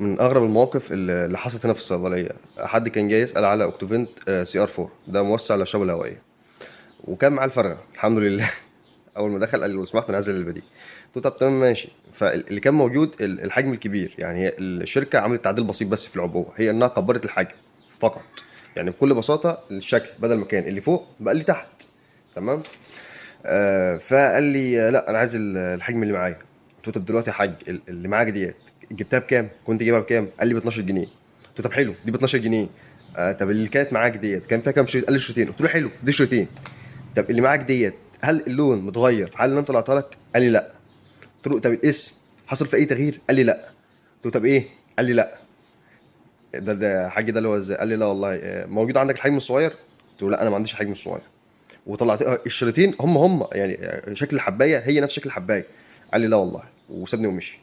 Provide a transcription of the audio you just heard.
من اغرب المواقف اللي حصلت هنا في الصيدليه، حد كان جاي يسال على اوكتوفنت سي ار 4، ده موسع للشبكه الهوائيه، وكان معاه الفرغه الحمد لله. اول ما دخل قال لي لو سمحت نزل العلبه دي. قلت له طب تمام ماشي. فاللي كان موجود الحجم الكبير، يعني هي الشركه عملت تعديل بسيط بس في العبوه، هي انها كبرت الحجم فقط. يعني بكل بساطه الشكل بدل ما كان اللي فوق بقى اللي تحت. تمام. فقال لي لا انا عايز الحجم اللي معايا. قلت له طب دلوقتي يا حاج اللي معاك ديت جبتها بكام؟ كنت جايبها بكام؟ قال لي ب 12 جنيه. قلت له طب حلو دي ب 12 جنيه. طب اللي كانت معاك ديت كان فيها كام شريط؟ قال لي شريطين. قلت له حلو دي شريطين. طب اللي معاك ديت هل اللون متغير؟ هل اللي انا طلعتها لك؟ قال لي لا. قلت له طب الاسم حصل في اي تغيير؟ قال لي لا. قلت له طب ايه؟ قال لي لا. ده حاج ده اللي هو ازاي؟ قال لي لا والله موجود عندك الحجم الصغير؟ قلت له لا انا ما عنديش الحجم الصغير. وطلعت الشريطين هم يعني شكل الحبايه هي نفس شكل الحبايه. قال لي لا والله، وسابني ومشي.